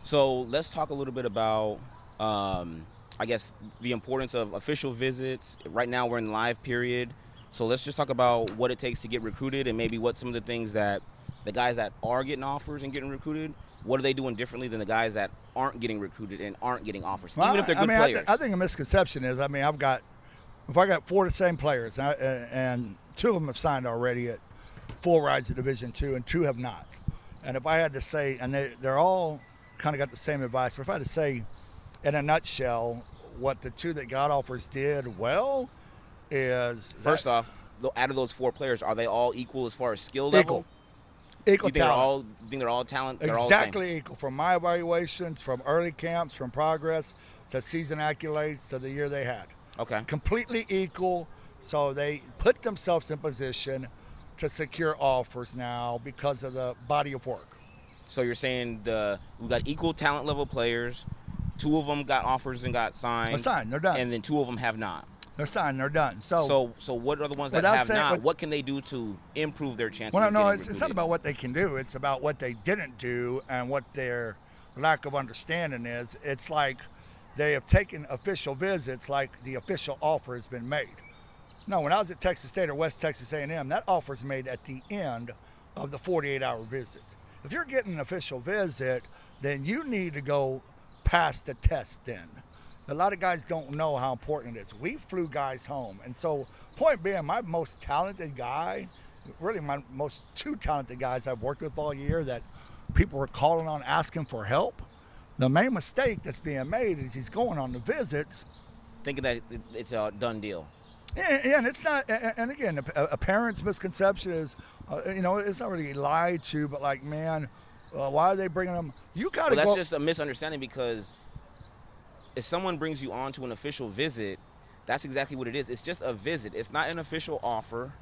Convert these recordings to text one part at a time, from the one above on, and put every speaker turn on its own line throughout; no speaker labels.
So let's talk a little bit about, I guess, the importance of official visits. Right now, we're in live period. So let's just talk about what it takes to get recruited and maybe what some of the things that the guys that are getting offers and getting recruited, what are they doing differently than the guys that aren't getting recruited and aren't getting offers,
Well,
even if they're good
I mean,
players?
I think a misconception is, I mean, if I got 4 of the same players, and 2 of them have signed already at full rides of Division II, and 2 have not. And if I had to say, and they're all kind of got the same advice, but if I had to say in a nutshell what the 2 that got offers did well is
First off, out of those 4 players, are they all equal as far as skill level?
Equal
You think
talent.
they're all talent? They're
Exactly equal from my evaluations, from early camps, from progress to season accolades to the year they had.
Okay.
Completely equal. So they put themselves in position to secure offers now because of the body of work.
So you're saying we got equal talent level players. 2 of them got offers and got signed.
They're signed. They're done.
And then 2 of them have not.
They're signed. They're done. So
what are the ones that
without
have
saying-
not? What can they do to improve their chances?
well,
of
no,
getting
it's not
recruited?
about what they can do. It's about what they didn't do and what their lack of understanding is. It's like they have taken official visits like the official offer has been made. No, when I was at Texas State or West Texas A&M, that offer is made at the end of the 48-hour visit. If you're getting an official visit, then you need to go past the test then. A lot of guys don't know how important it is. We flew guys home. And so, point being, my most talented guy, really my most 2 talented guys I've worked with all year that people were calling on asking for help, the main mistake that's being made is he's going on the visits.
Thinking that it's a done deal.
Yeah, and it's not. And again, a parent's misconception is, it's not really lied to, but like, man, why are they bringing them? You got to
Well,
go.
that's just a misunderstanding because if someone brings you on to an official visit, that's exactly what it is. It's just a visit. It's not an official offer.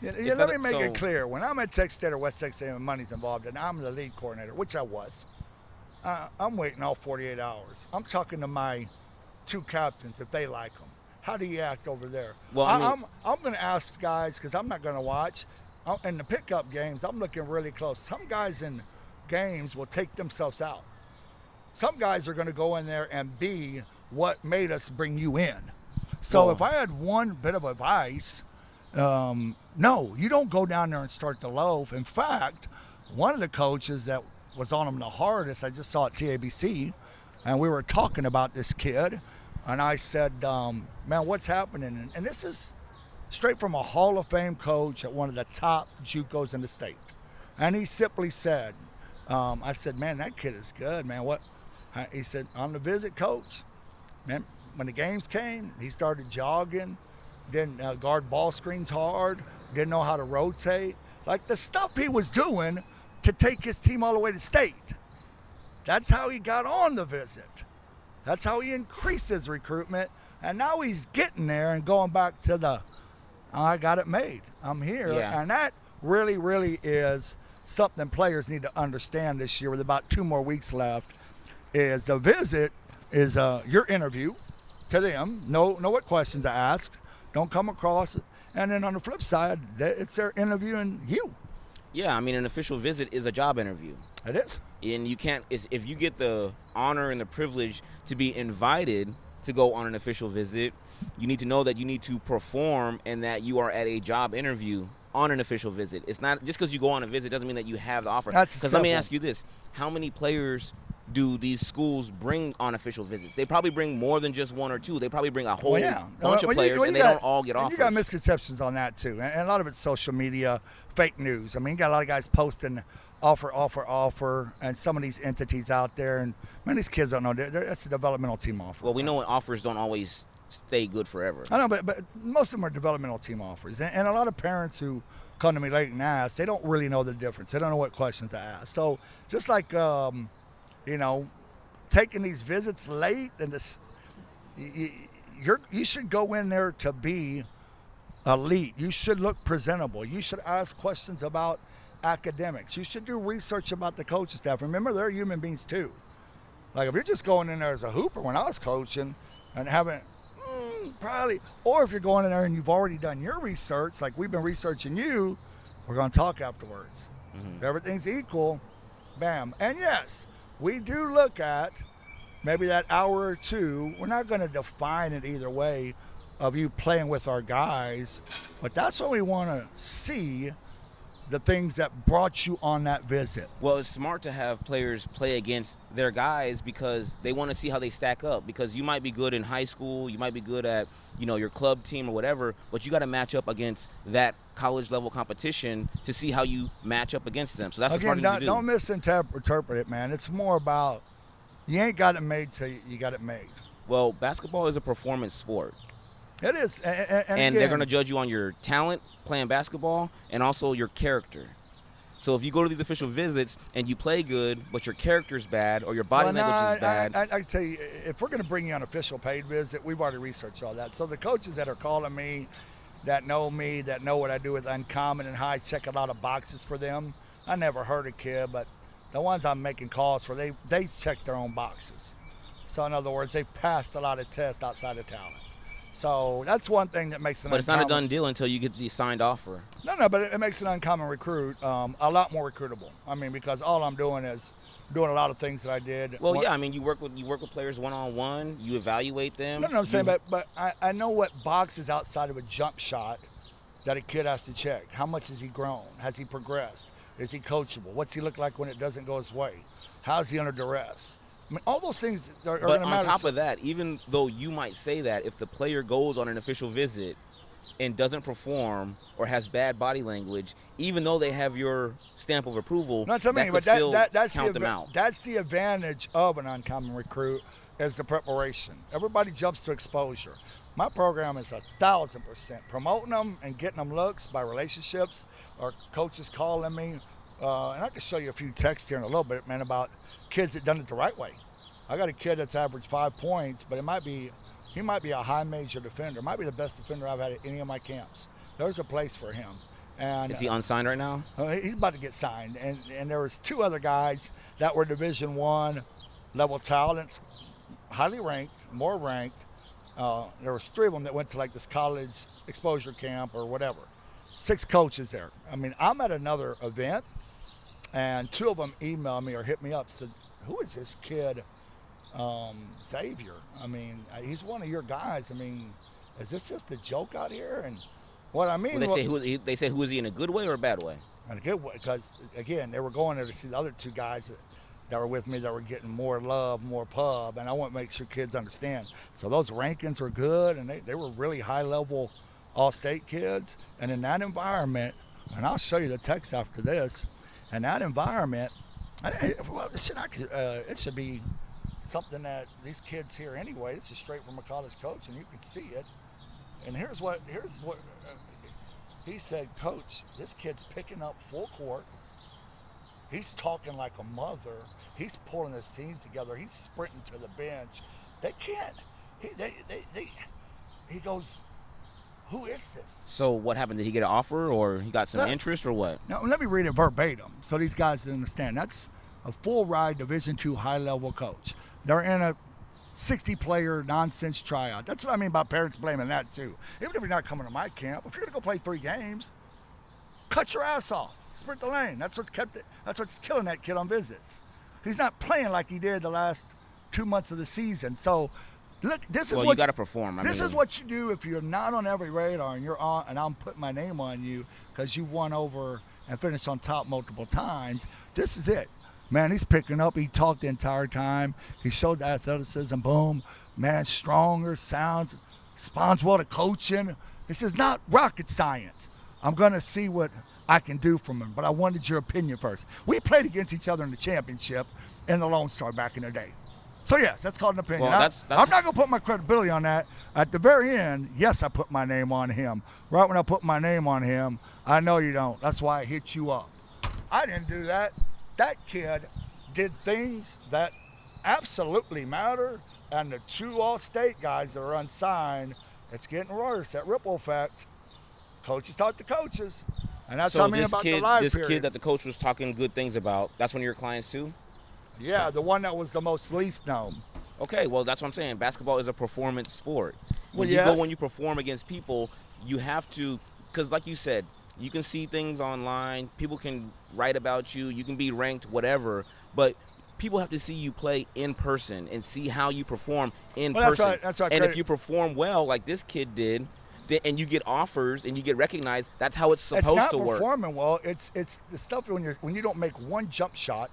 Yeah,
It's
let
not-
me make
so-
it clear. When I'm at Texas State or West Texas A&M, money's involved, and I'm the lead coordinator, which I was. I'm waiting all 48 hours. I'm talking to my 2 captains if they like them. How do you act over there?
Well,
I'm going to ask guys because I'm not going to watch. In the pickup games, I'm looking really close. Some guys in games will take themselves out. Some guys are going to go in there and be what made us bring you in. So
Well-
if I had one bit of advice, no, you don't go down there and start the loaf. In fact, one of the coaches that was on him the hardest, I just saw at TABC, and we were talking about this kid, and I said, man, what's happening? And this is straight from a Hall of Fame coach at one of the top JUCOs in the state. And he simply said, I said, man, that kid is good, man. What? He said, on the visit, coach, man, when the games came, he started jogging, didn't guard ball screens hard, didn't know how to rotate. Like the stuff he was doing to take his team all the way to state. That's how he got on the visit. That's how he increased his recruitment. And now he's getting there and going back to I got it made. I'm here.
Yeah.
And that really, really is something players need to understand this year with about 2 more weeks left, is the visit is your interview to them. Know what questions to ask. Don't come across it. And then on the flip side, it's their interviewing you.
Yeah, I mean, an official visit is a job interview.
It is.
And you can't, if you get the honor and the privilege to be invited to go on an official visit, you need to know that you need to perform and that you are at a job interview on an official visit. It's not just because you go on a visit doesn't mean that you have the offer.
That's
Because let me
simple.
ask you this: how many players do these schools bring on official visits? They probably bring more than just 1 or 2. They probably bring a whole bunch of players, and they don't all get offers.
You got misconceptions on that too, and a lot of it's social media, fake news. I mean, you got a lot of guys posting offer, and some of these entities out there, and man, these kids don't know. That's a developmental team offer.
Well, we know offers don't always stay good forever.
I know, but most of them are developmental team offers, and a lot of parents who come to me late and ask, they don't really know the difference. They don't know what questions to ask. So just like taking these visits late, and this, you should go in there to be elite. You should look presentable. You should ask questions about academics. You should do research about the coaching staff. Remember, they're human beings too. Like if you're just going in there as a hooper when I was coaching and haven't probably, or if you're going in there and you've already done your research, like we've been researching you, we're going to talk afterwards.
Mm-hmm.
If everything's equal, bam. And yes, we do look at maybe that hour or two. We're not going to define it either way of you playing with our guys, but that's what we want to see, the things that brought you on that visit.
Well, it's smart to have players play against their guys because they want to see how they stack up. Because you might be good in high school, you might be good at your club team or whatever, but you got to match up against that college level competition to see how you match up against them. So that's the smart
Again,
thing to do.
don't misinterpret it, man. It's more about you ain't got it made till you got it made.
Well, basketball is a performance sport.
It is, and
And they're
again,
going to judge you on your talent playing basketball and also your character. So if you go to these official visits and you play good, but your character's bad or your body language is bad.
I can tell you, if we're going to bring you on an official paid visit, we've already researched all that. So the coaches that are calling me, that know what I do with Uncommon and High, check a lot of boxes for them. I never heard a kid, but the ones I'm making calls for, they check their own boxes. So in other words, they've passed a lot of tests outside of talent. So that's one thing that makes an
But it's not a done deal until you get the signed offer.
No, but it makes an Uncommon recruit a lot more recruitable. I mean, because all I'm doing is doing a lot of things that I did.
Well, yeah, I mean, you work with players one-on-one. You evaluate them.
No, I'm saying, but I know what boxes outside of a jump shot that a kid has to check. How much has he grown? Has he progressed? Is he coachable? What's he look like when it doesn't go his way? How's he under duress? I mean, all those things are going
But
to matter.
on top of that, even though you might say that, if the player goes on an official visit and doesn't perform or has bad body language, even though they have your stamp of approval,
No, that's what I mean,
could
but
still
that's
count them out.
That's the advantage of an Uncommon recruit is the preparation. Everybody jumps to exposure. My program is 1,000% promoting them and getting them looks by relationships or coaches calling me. And I can show you a few texts here in a little bit, man, about kids that done it the right way. I got a kid that's averaged 5 points, but he might be a high major defender. Might be the best defender I've had at any of my camps. There's a place for him. And
Is he unsigned right now?
he's about to get signed. And there was 2 other guys that were Division I level talents, highly ranked, more ranked. There was 3 of them that went to like this college exposure camp or whatever. 6 coaches there. I mean, I'm at another event, and 2 of them emailed me or hit me up, said, who is this kid, Xavier? I mean, he's one of your guys. I mean, is this just a joke out here? And what I mean,
They said who is he in a good way or a bad way?
in a good way, because again, they were going there to see the other 2 guys that were with me that were getting more love, more pub, and I want to make sure kids understand. So those rankings were good, and they were really high-level all-state kids. And in that environment, and I'll show you the text after this, in that environment, it should be something that these kids hear anyway. This is straight from a college coach, and you can see it. And here's what he said, Coach, this kid's picking up full court. He's talking like a mother. He's pulling his teams together. He's sprinting to the bench. They can't. He goes, who is this?
So what happened? Did he get an offer or he got some interest or what?
Now, let me read it verbatim so these guys understand. That's a full ride Division II high-level coach. They're in a 60-player nonsense tryout. That's what I mean by parents blaming that too. Even if you're not coming to my camp, if you're going to go play 3 games, cut your ass off. Sprint the lane. That's what's killing that kid on visits. He's not playing like he did the last 2 months of the season. So, look, this is
Well,
what
you got to perform.
This is what you do if you're not on every radar and you're on, and I'm putting my name on you because you won over and finished on top multiple times. This is it. Man, he's picking up. He talked the entire time. He showed the athleticism. Boom. Man, stronger, sounds, responds well to coaching. This is not rocket science. I'm going to see what I can do from him, but I wanted your opinion first. We played against each other in the championship in the Lone Star back in the day. So, yes, that's called an opinion.
Well,
I'm not going to put my credibility on that. At the very end, yes, I put my name on him. Right when I put my name on him, I know you don't. That's why I hit you up. I didn't do that. That kid did things that absolutely matter, and the 2 all-state guys that are unsigned, it's getting worse. That ripple effect. Coaches talk to coaches. And that's
So
what I mean
this
about
kid,
the live
this
period.
kid that the coach was talking good things about, that's one of your clients too?
Yeah, the one that was the most least known.
Okay, well, that's what I'm saying. Basketball is a performance sport. When
Well,
when you perform against people, you have to, because like you said, you can see things online. People can write about you. You can be ranked, whatever. But people have to see you play in person and see how you perform in
Well,
person.
that's right.
And if you perform well, like this kid did, and you get offers and you get recognized, that's how it's supposed to work.
It's not performing well. It's the stuff when you don't make one jump shot,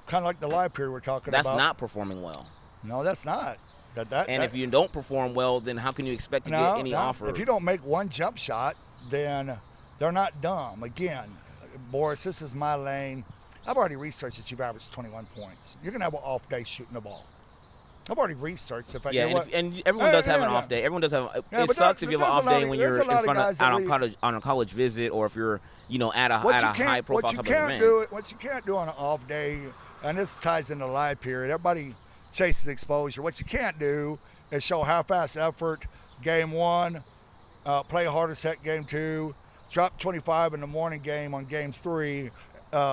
kind of like the live period we're talking
That's
about.
not performing well.
No, that's not.
If you don't perform well, then how can you expect to get any offer?
If you don't make one jump shot, then they're not dumb. Again, Boris, this is my lane. I've already researched that you've averaged 21 points. You're going to have an off day shooting the ball. I've already researched.
And everyone does have an off day. Everyone does have. It sucks if you have an off day when you're in front of on a college visit, or if you're at a high profile type of event.
What you can't do on an off day, and this ties into live period. Everybody chases exposure. What you can't do is show half-ass effort. Game one, play harder set game two, drop 25 in the morning game on game three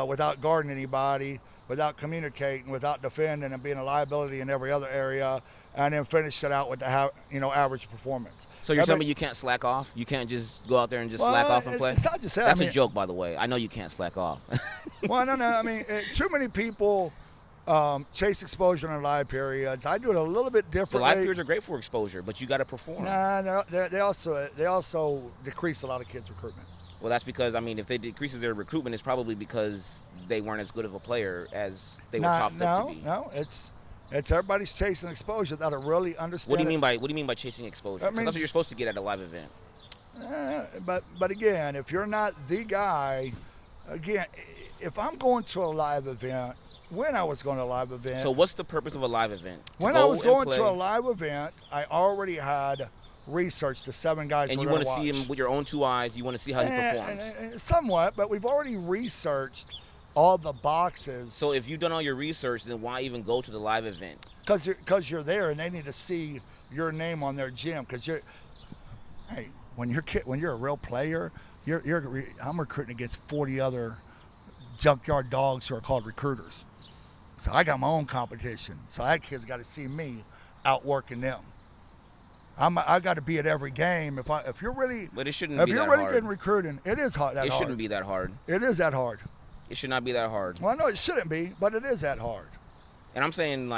without guarding anybody, without communicating, without defending, and being a liability in every other area, and then finish it out with the average performance.
So you're telling me you can't slack off? You can't just go out there and just slack off and play?
It's not just that.
That's a joke, by the way. I know you can't slack off.
Well, no. I mean, too many people chase exposure in live periods. I do it a little bit differently.
The live periods are great for exposure, but you got to perform.
Nah, they also decrease a lot of kids' recruitment.
Well, that's because, if they decreases their recruitment, it's probably because they weren't as good of a player as they were topped up to be.
No, it's everybody's chasing exposure without really understanding.
What do you mean by chasing exposure? Because that's what you're supposed to get at a live event.
But again, if you're not the guy, again, if I'm going to a live event, when I was going to a live event.
So what's the purpose of a live event?
When I was going to a live event, I already had researched the 7 guys.
And you want to see him with your own 2 eyes. You want to see how he performs.
Somewhat, but we've already researched all the boxes.
So if you've done all your research, then why even go to the live event?
Because you're there and they need to see your name on their gym. Because when you're a real player, I'm recruiting against 40 other junkyard dogs who are called recruiters. So I got my own competition. So that kid's got to see me outworking them. I got to be at every game. If you're really,
but it shouldn't
be
that hard.
If you're really getting recruiting, it is hard.
It shouldn't be that hard.
It is that hard.
It should not be that hard.
Well, no, it shouldn't be, but it is that hard.
And I'm saying,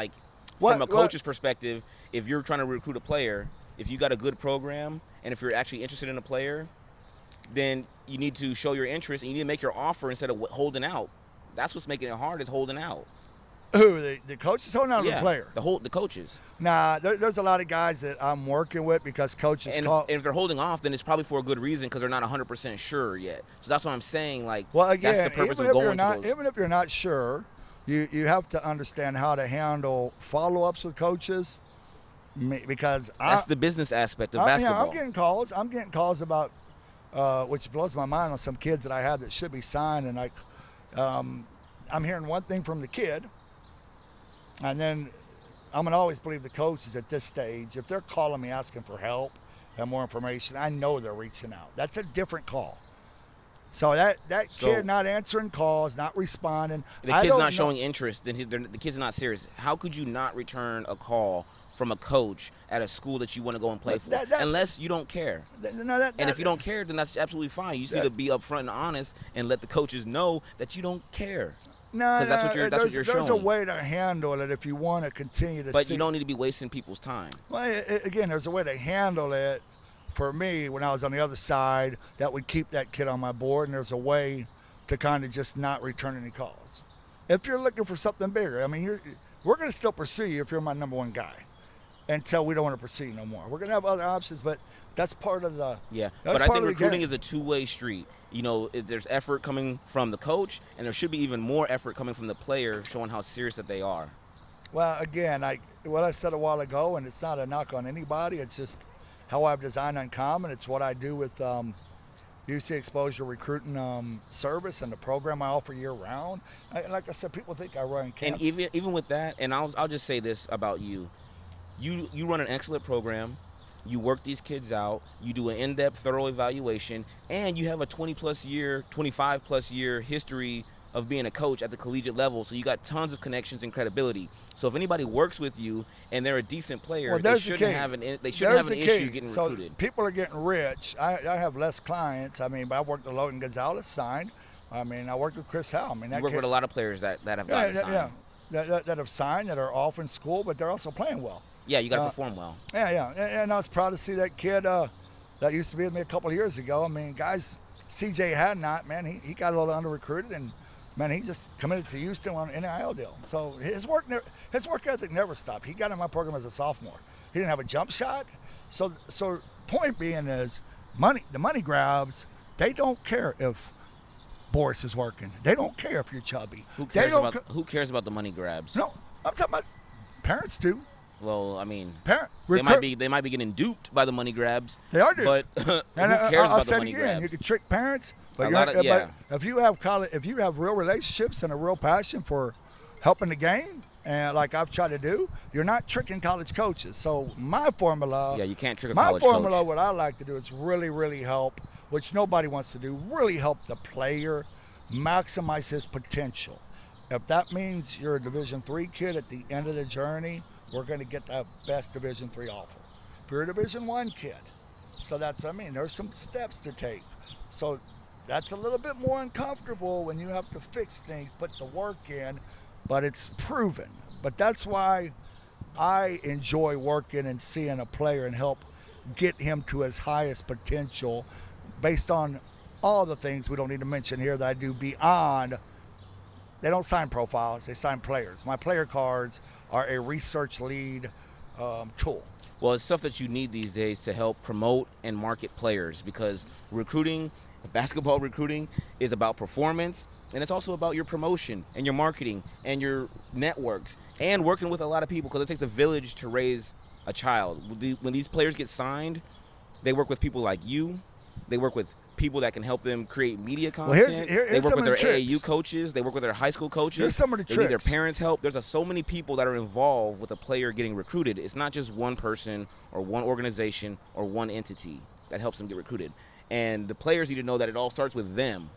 from a coach's perspective, if you're trying to recruit a player, if you got a good program, and if you're actually interested in a player, then you need to show your interest and you need to make your offer instead of holding out. That's what's making it hard, is holding out.
Who, the coach is holding out, or the player?
The coaches.
Nah, there's a lot of guys that I'm working with because coaches
and if they're holding off, then it's probably for a good reason, because they're not 100% sure yet. So that's what I'm saying.
Well, again,
that's the purpose of going to those.
Even if you're not sure, you have to understand how to handle follow-ups with coaches, because
that's the business aspect of basketball.
I'm getting calls about, which blows my mind, on some kids that I have that should be signed, and I'm hearing one thing from the kid, and then I'm gonna always believe the coaches at this stage. If they're calling me asking for help and more information, I know they're reaching out. That's a different call. So that kid not answering calls, not responding.
The kid's not showing interest. Then the kid's not serious. How could you not return a call from a coach at a school that you want to go and play for, unless you don't care? And if you don't care, then that's absolutely fine. You just need to be upfront and honest and let the coaches know that you don't care.
No,
that's what you're showing.
There's a way to handle it if you want to continue to.
But you don't need to be wasting people's time.
Well, again, there's a way to handle it. For me, when I was on the other side, that would keep that kid on my board, and there's a way to kind of just not return any calls. If you're looking for something bigger, we're going to still pursue you if you're my number one guy, until we don't want to pursue you no more. We're going to have other options, but that's part of the
But I think recruiting is a two-way street. There's effort coming from the coach, and there should be even more effort coming from the player, showing how serious that they are.
Well, again, what I said a while ago, and it's not a knock on anybody. It's just how I've designed Uncommon. It's what I do with UC Exposure Recruiting Service and the program I offer year-round. Like I said, people think I run camps.
And even with that, and I'll just say this about you. You run an excellent program. You work these kids out. You do an in-depth, thorough evaluation, and you have a 25+ year history of being a coach at the collegiate level. So you got tons of connections and credibility. So if anybody works with you and they're a decent player, they shouldn't have an issue getting recruited.
So people are getting rich. I have less clients. But I've worked with Logan Gonzalez, signed. I worked with Chris Howe.
You work with a lot of players that have gotten signed.
that have signed that are off in school, but they're also playing well.
Yeah, you got to perform well.
Yeah. And I was proud to see that kid that used to be with me a couple of years ago. I mean, guys, CJ Hadnot, man, he got a little under recruited, and man, he just committed to Houston on an NIL deal. So his work ethic never stopped. He got in my program as a sophomore. He didn't have a jump shot. So point being is the money grabs. They don't care if Boris is working. They don't care if you're chubby.
Who cares about the money grabs?
No, I'm talking about parents do.
Well, I mean, they might be getting duped by the money grabs.
They are duped.
But who cares about the money grabs?
You can trick parents, but,
yeah.
but if you have real relationships and a real passion for helping the game, and like I've tried to do, you're not tricking college coaches. So my formula,
you can't trick a college
coach. My formula,
coach.
what I like to do is really, really help, which nobody wants to do. Really help the player maximize his potential. If that means you're a Division III kid at the end of the journey, we're going to get the best Division III offer. If you're a Division I kid, so there's some steps to take. So that's a little bit more uncomfortable when you have to fix things, put the work in, but it's proven. But that's why I enjoy working and seeing a player and help get him to his highest potential based on all the things we don't need to mention here that I do beyond. They don't sign profiles, they sign players. My player cards are a research lead tool.
Well, it's stuff that you need these days to help promote and market players, because basketball recruiting is about performance, and it's also about your promotion and your marketing and your networks and working with a lot of people, because it takes a village to raise a child. When these players get signed, they work with people like you. They work with people that can help them create media content.
Well, here's
they work with their
tricks.
AAU coaches. They work with their high school coaches.
Here's some of the
they
tricks.
need their parents' help. There's so many people that are involved with a player getting recruited. It's not just one person or one organization or one entity that helps them get recruited. And the players need to know that it all starts with them,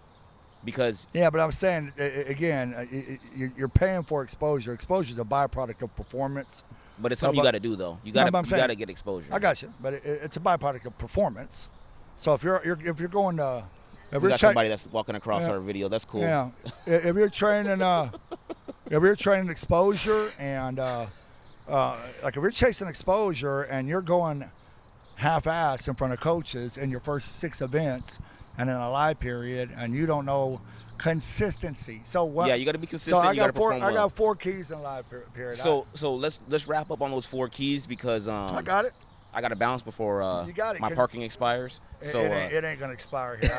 because
yeah, but I'm saying again, you're paying for exposure. Exposure is a byproduct of performance.
But it's something you got to do, though. You got to get exposure.
I got you, but it's a byproduct of performance. So if you're going to, if
we got somebody that's walking across our video. That's cool.
Yeah, if you're training, exposure and like if you're chasing exposure and you're going half-ass in front of coaches in your first 6 events and in a live period, and you don't know consistency. So what?
Yeah, you got to be consistent.
So
you got to perform well.
I got 4 keys in a live period.
So let's wrap up on those 4 keys, because
I got it.
I got to bounce before my parking expires. So
it ain't gonna expire here.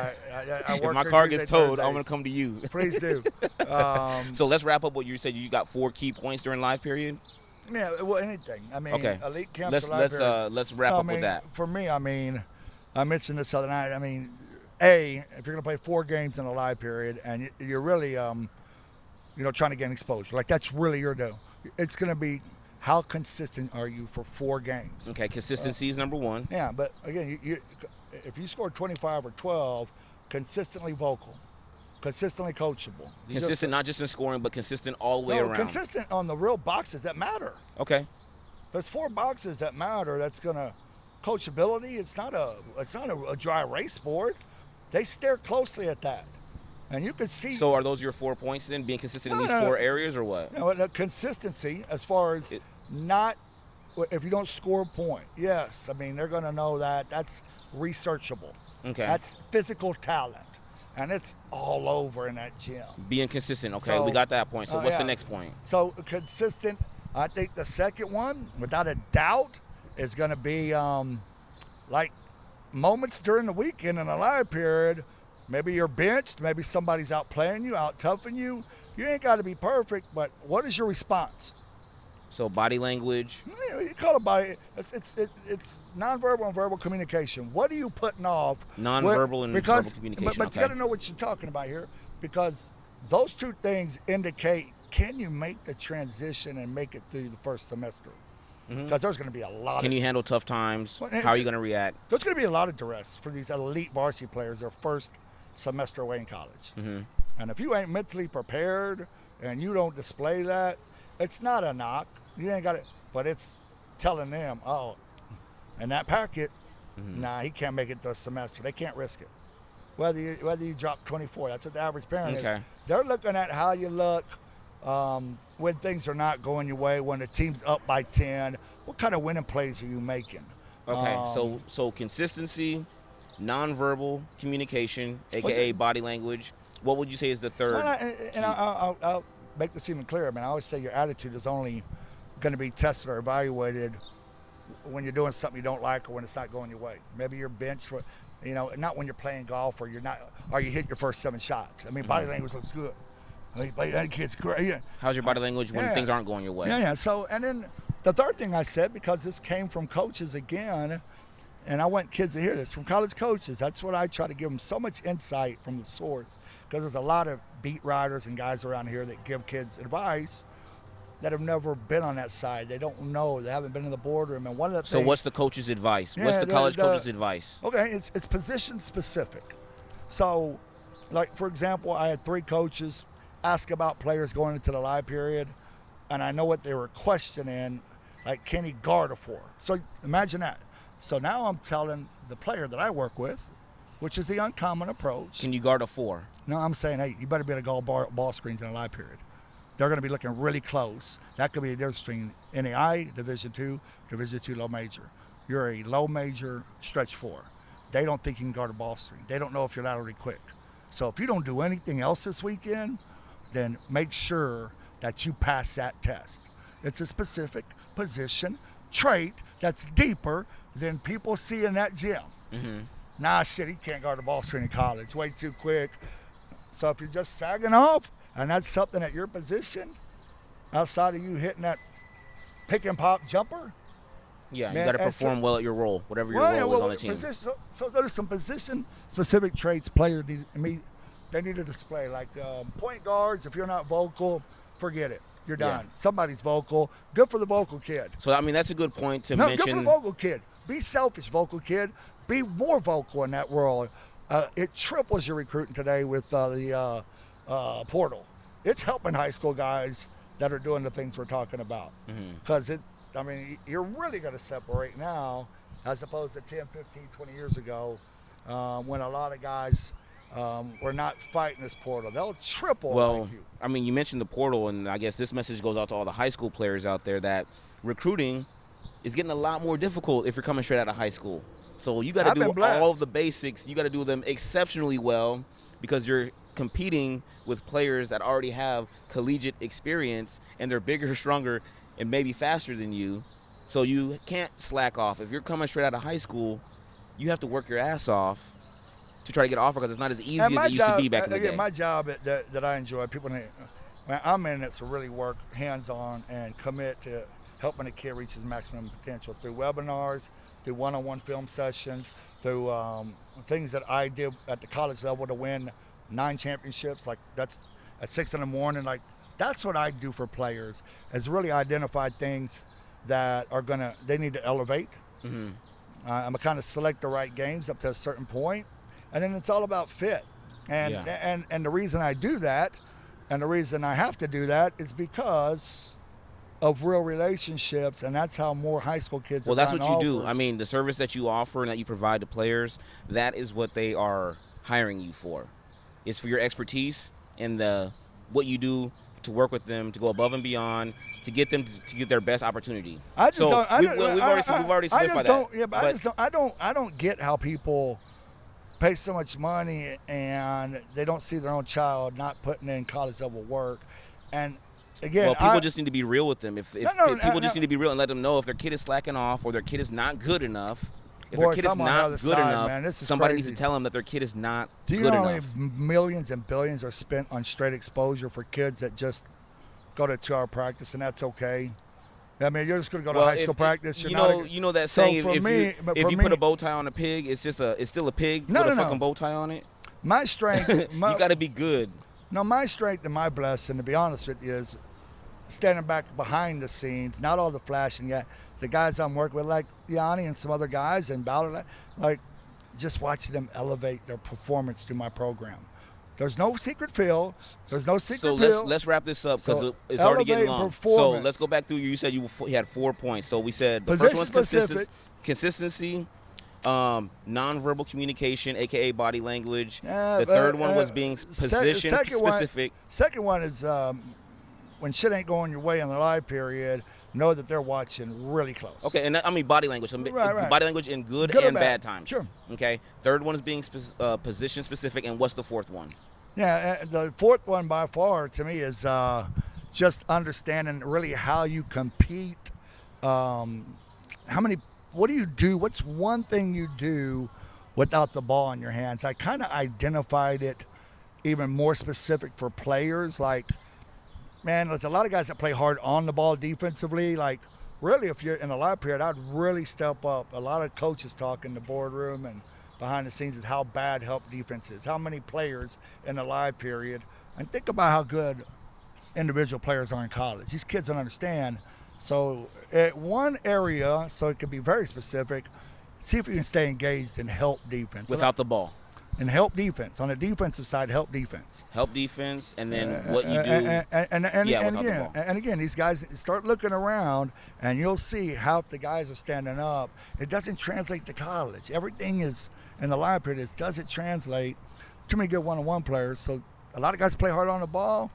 I work
if my
here
car
Tuesday,
gets towed,
Thursdays.
I'm gonna come to you.
Please do.
So let's wrap up what you said. You got 4 key points during live period.
Yeah, well, anything. I mean,
okay.
Elite camps.
Let's wrap up with that.
For me, I mean, I mentioned this other night. I mean, if you're gonna play 4 games in a live period and you're really, trying to gain exposure, like that's really your deal. It's gonna be, how consistent are you for 4 games?
Okay, consistency is number 1.
Yeah, but again, if you score 25 or 12, consistently vocal, consistently coachable.
Consistent, not just in scoring, but consistent all the way around.
Consistent on the real boxes that matter.
Okay.
There's 4 boxes that matter. That's gonna coachability. It's not a dry race board. They stare closely at that, and you can see.
So are those your 4 points then? Being consistent in these 4 areas, or what?
Consistency as far as not. If you don't score a point, yes. I mean, they're going to know that. That's researchable.
Okay.
That's physical talent, and it's all over in that gym.
Being consistent. Okay, we got that point. So what's the next point?
So consistent. I think the second one, without a doubt, is going to be like moments during the weekend in a live period. Maybe you're benched. Maybe somebody's out playing you, out toughing you. You ain't got to be perfect, but what is your response?
So body language.
You call it body. It's nonverbal and verbal communication. What are you putting off?
Nonverbal and verbal communication.
But you got to know what you're talking about here, because those 2 things indicate, can you make the transition and make it through the first semester? Because there's going to be a lot.
Can you handle tough times? How are you going to react?
There's going to be a lot of duress for these elite varsity players their first semester away in college. And if you ain't mentally prepared and you don't display that, it's not a knock. You ain't got it, but it's telling them, oh, and that packet, nah, he can't make it this semester. They can't risk it. Whether you drop 24, that's what the average parent is. They're looking at how you look When things are not going your way, when the team's up by 10, what kind of winning plays are you making?
Okay, so consistency, nonverbal communication, aka body language. What would you say is the third?
I'll make this even clearer. I mean, I always say your attitude is only going to be tested or evaluated when you're doing something you don't like or when it's not going your way. Maybe you're benched for, not when you're playing golf or you hit your first 7 shots. I mean, body language looks good. I mean, that kid's great. Yeah.
How's your body language when things aren't going your way?
Yeah. So, and then the third thing I said, because this came from coaches again, and I want kids to hear this from college coaches. That's what I try to give them, so much insight from the source, because there's a lot of beat writers and guys around here that give kids advice that have never been on that side. They don't know. They haven't been in the boardroom. And one of the things.
So what's the coach's advice? What's the college coach's advice?
Okay, it's position specific. So, like, for example, I had 3 coaches ask about players going into the live period, and I know what they were questioning, like, can he guard a 4? So imagine that. So now I'm telling the player that I work with, which is the uncommon approach.
Can you guard a 4?
No, I'm saying, hey, you better be able to guard ball screens in a live period. They're going to be looking really close. That could be the difference between NAI, Division II low major. You're a low major stretch 4. They don't think you can guard a ball screen. They don't know if you're laterally quick. So if you don't do anything else this weekend, then make sure that you pass that test. It's a specific position trait that's deeper than people see in that gym. Mm-hmm. Nah, shit, he can't guard a ball screen in college. Way too quick. So if you're just sagging off, and that's something at your position, outside of you hitting that pick and pop jumper.
Yeah, man, you got to perform well at your role, whatever your role is on the team.
So there's some position-specific traits players they need to display. Like point guards, if you're not vocal, forget it. You're done. Yeah. Somebody's vocal. Good for the vocal kid.
So, I mean, that's a good point to mention.
Good for the vocal kid. Be selfish, vocal kid. Be more vocal in that world. It triples your recruiting today with the portal. It's helping high school guys that are doing the things we're talking about. Because you're really going to separate now as opposed to 10, 15, 20 years ago when a lot of guys were not fighting this portal. They'll triple like you.
I mean, you mentioned the portal, and I guess this message goes out to all the high school players out there that recruiting is getting a lot more difficult if you're coming straight out of high school. So you got to do all of the basics. You got to do them exceptionally well because you're competing with players that already have collegiate experience and they're bigger, stronger, and maybe faster than you. So you can't slack off. If you're coming straight out of high school, you have to work your ass off to try to get an offer because it's not as easy as it used to be back in the day.
My job that I enjoy, I'm in it to really work hands-on and commit to helping a kid reach his maximum potential through webinars, through one-on-one film sessions, through things that I did at the college level to win 9 championships. Like that's at 6 in the morning. Like that's what I do for players is really identify things that they need to elevate. Mm-hmm. I'm a kind of select the right games up to a certain point, and then it's all about fit. And the reason I do that, and the reason I have to do that is because of real relationships, and that's how more high school kids.
Well, that's what you do. I mean, the service that you offer and that you provide to players, that is what they are hiring you for. It's for your expertise and what you do to work with them, to go above and beyond, to get them to get their best opportunity.
I just don't.
We've already solidified that.
Yeah, but I don't get how people pay so much money and they don't see their own child not putting in college level work. And again,
people just need to be real with them. People just need to be real and let them know if their kid is slacking off or their kid is not good enough. If their kid is not good enough, somebody needs to tell them that their kid is not good enough. Do you know how many
millions and billions are spent on straight exposure for kids that just go to 2-hour practice and that's okay? I mean, you're just going to go to high school practice.
You know that saying. If you put a bow tie on a pig, it's still a pig with a fucking bow tie on it.
My strength.
You got to be good.
No, my strength and my blessing, to be honest with you, is standing back behind the scenes, not all the flashing yet. The guys I'm working with, like Yanni and some other guys and Ballard, like just watching them elevate their performance through my program. There's no secret fill. There's no secret pill.
So let's wrap this up because it's already getting long. So let's go back through. You said you had 4 points. So we said the first one's consistency, nonverbal communication, aka body language. The third one was being position specific.
Second one is when shit ain't going your way in the live period, know that they're watching really close.
Okay, and I mean body language. So
Right.
body language in good
Good or
and bad times.
Sure.
Okay. Third one is being position specific, and what's the fourth one?
Yeah, the fourth one by far to me is just understanding really how you compete. What do you do? What's one thing you do without the ball in your hands? I kind of identified it even more specific for players. Like, man, there's a lot of guys that play hard on the ball defensively. Like, really, if you're in a live period, I'd really step up. A lot of coaches talk in the boardroom and behind the scenes is how bad help defense is, how many players in the live period. And think about how good individual players are in college. These kids don't understand. So at one area, so it can be very specific, see if you can stay engaged and help defense.
Without the ball.
And help defense. On the defensive side, help defense.
Help defense, and then what you do.
And again, these guys start looking around, and you'll see how if the guys are standing up, it doesn't translate to college. Everything is in the live period is does it translate. Too many good one-on-one players. So a lot of guys play hard on the ball.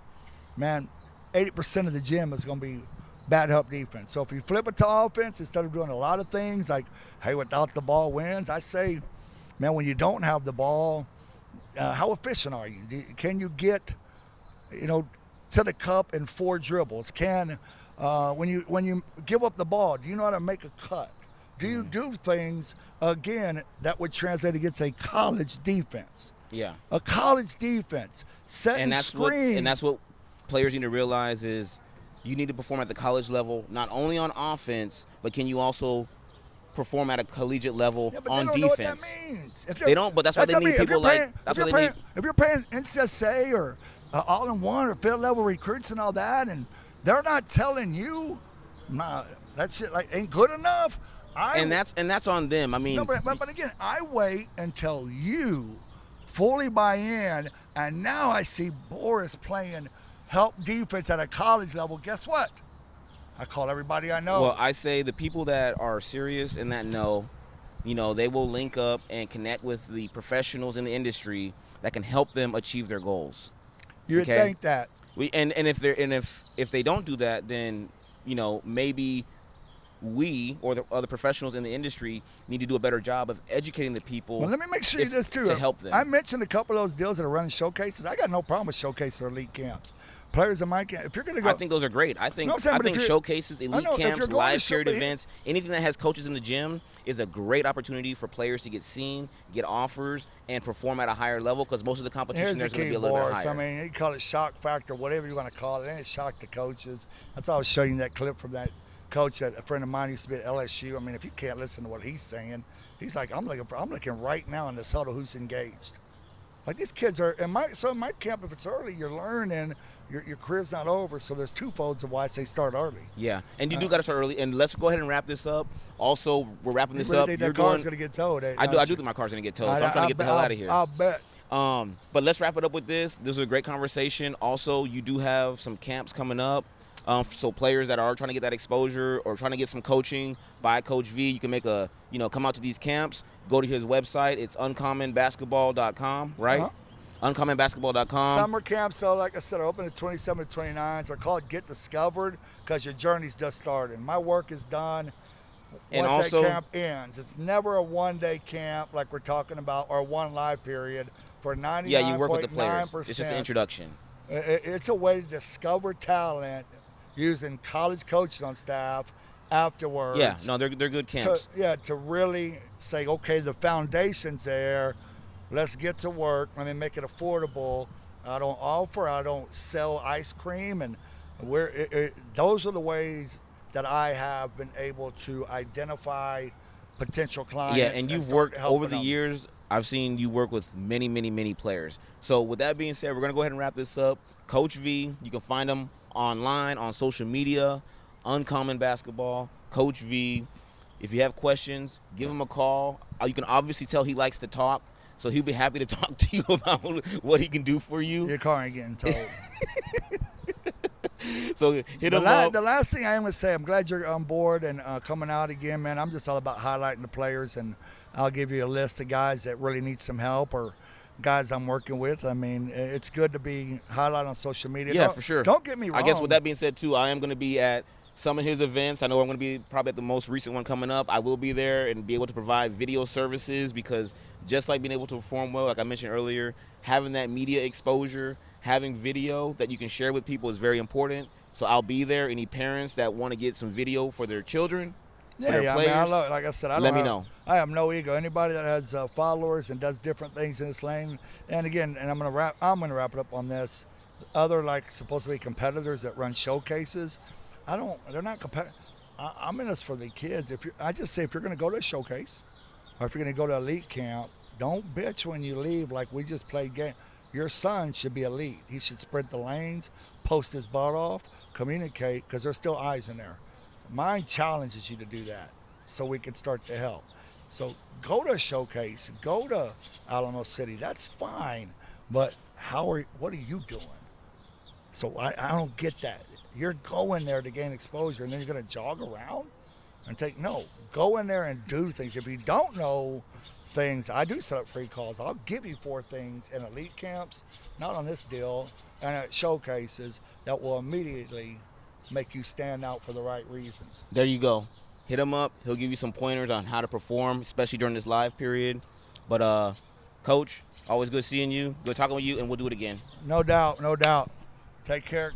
Man, 80% of the gym is going to be bad help defense. So if you flip it to offense, instead of doing a lot of things like, hey, without the ball wins, I say, man, when you don't have the ball, how efficient are you? Can you get, to the cup in 4 dribbles? When you give up the ball, do you know how to make a cut? Do you do things, again, that would translate against a college defense?
Yeah.
A college defense, setting screens.
And that's what players need to realize is you need to perform at the college level, not only on offense, but can you also perform at a collegiate level on defense?
Know what that means.
They don't, but that's why they need people like. That's why they need.
If you're paying NCSA or all-in-one or field level recruits and all that, and they're not telling you, nah, that shit ain't good enough.
And that's on them. I mean,
no, but again, I wait until you fully buy in, and now I see Boris playing help defense at a college level. Guess what? I call everybody I know.
Well, I say the people that are serious and that know, they will link up and connect with the professionals in the industry that can help them achieve their goals.
You would think that.
If they don't do that, then maybe we or the other professionals in the industry need to do a better job of educating the people.
Well, let me make sure you this too
to help them.
I mentioned a couple of those deals that are running showcases. I got no problem with showcase or elite camps. Players in my camp, if you're going to go,
I think those are great. I think showcases, elite camps, live period events, anything that has coaches in the gym is a great opportunity for players to get seen, get offers, and perform at a higher level because most of the competition there's going to be a little bit higher.
I mean, you call it shock factor, whatever you want to call it. And it shocked the coaches. That's why I was showing you that clip from that coach that a friend of mine used to be at LSU. I mean, if you can't listen to what he's saying, he's like, I'm looking right now in this huddle who's engaged. Like these kids are in my camp. If it's early, you're learning. Your career's not over, so there's two folds of why I say start early.
Yeah, and you do got to start early. And let's go ahead and wrap this up. Also, we're wrapping this up.
Think that car's going to get towed?
I do think my car's going to get towed, so I'm trying to get the hell out of here.
I'll bet.
But let's wrap it up with this. This was a great conversation. Also, you do have some camps coming up. So players that are trying to get that exposure or trying to get some coaching by Coach V, you can make come out to these camps. Go to his website. It's uncommonbasketball.com, right?
Uh-huh.
Uncommonbasketball.com.
Summer camps, so like I said, are open at 27 to 29. So they're called Get Discovered because your journey's just started. My work is done once that camp ends. It's never a one-day camp like we're talking about or one live period for 99.9%.
Yeah, you work with the players. It's just an introduction.
It's a way to discover talent using college coaches on staff afterwards.
Yeah, no, they're good camps.
To really say, okay, the foundation's there. Let's get to work. Let me make it affordable. I don't sell ice cream. And those are the ways that I have been able to identify potential clients.
Yeah, and you've worked over the years. I've seen you work with many, many, many players. So with that being said, we're going to go ahead and wrap this up. Coach V, you can find him online, on social media, Uncommon Basketball, Coach V. If you have questions, give him a call. You can obviously tell he likes to talk. So he'll be happy to talk to you about what he can do for you.
Your car ain't getting towed.
So hit him up.
The last thing I am going to say, I'm glad you're on board and coming out again, man. I'm just all about highlighting the players, and I'll give you a list of guys that really need some help or guys I'm working with. I mean, it's good to be highlighted on social media.
Yeah,
Don't,
for sure.
Don't get me wrong.
I guess with that being said, too, I am going to be at some of his events. I know I'm going to be probably at the most recent one coming up. I will be there and be able to provide video services because just like being able to perform well, like I mentioned earlier, having that media exposure, having video that you can share with people is very important. So I'll be there. Any parents that want to get some video for their children, for their
I
players,
mean, like I said,
let me know.
I have no ego. Anybody that has followers and does different things in this lane, and again, and I'm gonna wrap it up on this. Other like supposed to be competitors that run showcases, they're not competitive. I'm in this for the kids. I just say if you're gonna go to a showcase, or if you're gonna go to elite camp, don't bitch when you leave. Like we just played game. Your son should be elite. He should sprint the lanes, post his butt off, communicate, because there's still eyes in there. Mine challenges you to do that so we can start to help. So go to a showcase, go to Alamo City, that's fine. But what are you doing? So I don't get that. You're going there to gain exposure and then you're going to jog around and go in there and do things. If you don't know things, I do set up free calls. I'll give you 4 things in elite camps, not on this deal, and at showcases that will immediately make you stand out for the right reasons.
There you go. Hit him up. He'll give you some pointers on how to perform, especially during this live period. But, Coach, always good seeing you. Good talking with you, and we'll do it again.
No doubt, no doubt. Take care.